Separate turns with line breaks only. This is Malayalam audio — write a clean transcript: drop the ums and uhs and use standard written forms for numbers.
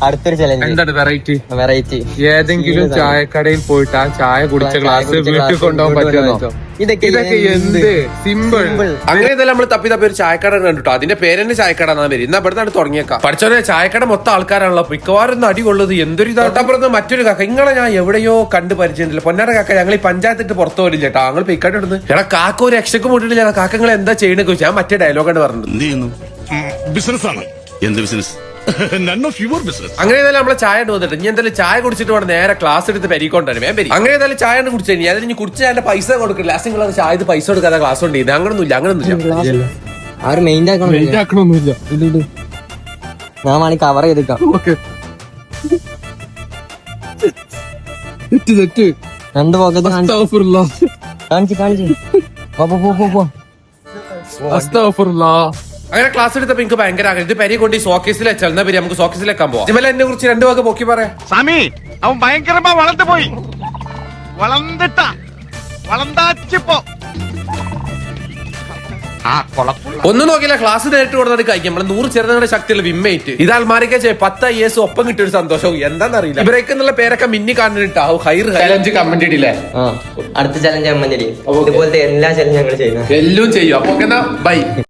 അടുത്തൊരു ചലഞ്ച്.
എന്താണ് വെറൈറ്റി?
വെറൈറ്റി
ഏതെങ്കിലും ചായക്കടയിൽ പോയിട്ട് ആ ചായ കുടിച്ച ഗ്ലാസ് വീട്ടിൽ കൊണ്ടുപോകാൻ പറ്റുമോ?
ഇതൊക്കെ
എന്ത് സിമ്പിൾ.
അങ്ങനെ ഇതെല്ലാം നമ്മൾ തപ്പി ഒരു ചായക്കട കണ്ടിട്ടോ. അതിന്റെ പേര് തന്നെ ചായക്കട എന്നാ പേര്. ഇന്ന് അവിടുന്നാണ് തുടങ്ങിയേക്കാം. പഠിച്ചോനെ ചായക്കട മൊത്തം ആൾക്കാരാണല്ലോ. മിക്കവാറും അടികൊള്ളത് എന്തൊരു ഇതാട്ടപ്പുറത്ത് മറ്റൊരു കാക്ക ഇങ്ങളെ ഞാൻ എവിടെയോ കണ്ട് പരിചയമില്ല. പൊന്നാര കാക്ക ഞങ്ങൾ ഈ പഞ്ചായത്തിട്ട് പുറത്തു പോലും ചേട്ടാ. ഞങ്ങൾ പിക്കാട്ട് ഇടുന്നു. എടാ കാക്ക ഒരു രക്ഷക്ക് മുട്ടിട്ടില്ല. കാക്കങ്ങൾ എന്താ ചെയ്യണെന്ന് ചോദിച്ചാൽ ഞാൻ മറ്റേ ഡയലോഗാണ് പറഞ്ഞത്.
ബിസിനസ് ആണ്. എന്ത് ബിസിനസ്?
അങ്ങനെ നമ്മളെ ചായ വന്നിട്ട് ഇനി എന്തായാലും ചായ കുടിച്ചിട്ട് വേണം നേരെ ക്ലാസ് എടുത്ത് പെരിക്കൊണ്ടാണ് അങ്ങനെ ഏതായാലും ചായ കുടിച്ചു അതിന് കുടിച്ച് അതിന്റെ പൈസ കൊടുക്കില്ല. ലാസ്റ്റ് നിങ്ങൾ ചായ പൈസ കൊടുക്കാതെ ക്ലാസ് കൊണ്ട് ചെയ്യുന്നത് അങ്ങനൊന്നുമില്ല.
ആരും മെയിൻ ആക്കണമൊന്നുമില്ല. ഞാൻ വേണമെങ്കിൽ കവർ ചെയ്തേക്കാം. രണ്ട് പോക്കത്ത് കാണിച്ച്
അങ്ങനെ ക്ലാസ് എടുത്തപ്പോ എനിക്ക് ഭയങ്കര ആഗ്രഹം ഇത് പെരി കൊണ്ട് സോക്കേസിൽ വെച്ചാൽ എന്നാ പേര് നമുക്ക് സോക്കേസിൽ വെക്കാൻ പോവാം. ഇതുപോലെ എന്നെ കുറിച്ച് രണ്ടു വാക്ക് പൊക്കി പറയാം.
സ്വാമി അവൻ ഭയങ്കരമാ വളർന്നു പോയി. വളർന്നിപ്പോ
ഒന്നും നോക്കില്ല. ക്ലാസ് നേരിട്ട് കൊടുത്തിട്ട് കഴിക്കും. നമ്മള് 100 ചെറുതങ്ങളുടെ ശക്തിയുള്ള വിമ്മേറ്റ് ഇത് ആൽമാരിക്ക 10 IAS ഒപ്പം കിട്ടിയ ഒരു സന്തോഷവും എന്താണെന്നറിയില്ല. ഇവരൊക്കെ എന്നുള്ള പേരൊക്കെ മിന്നി കാണുന്നുണ്ടാവും. ഹൈർ ചലഞ്ച് കമന്റ് ഇടില്ലേ?
അടുത്ത ചലഞ്ച് ഇതുപോലത്തെ എല്ലാ ചലഞ്ചും ഞങ്ങൾ ചെയ്യുന്നത്
എല്ലാം ചെയ്യും. അപ്പൊ ബൈ.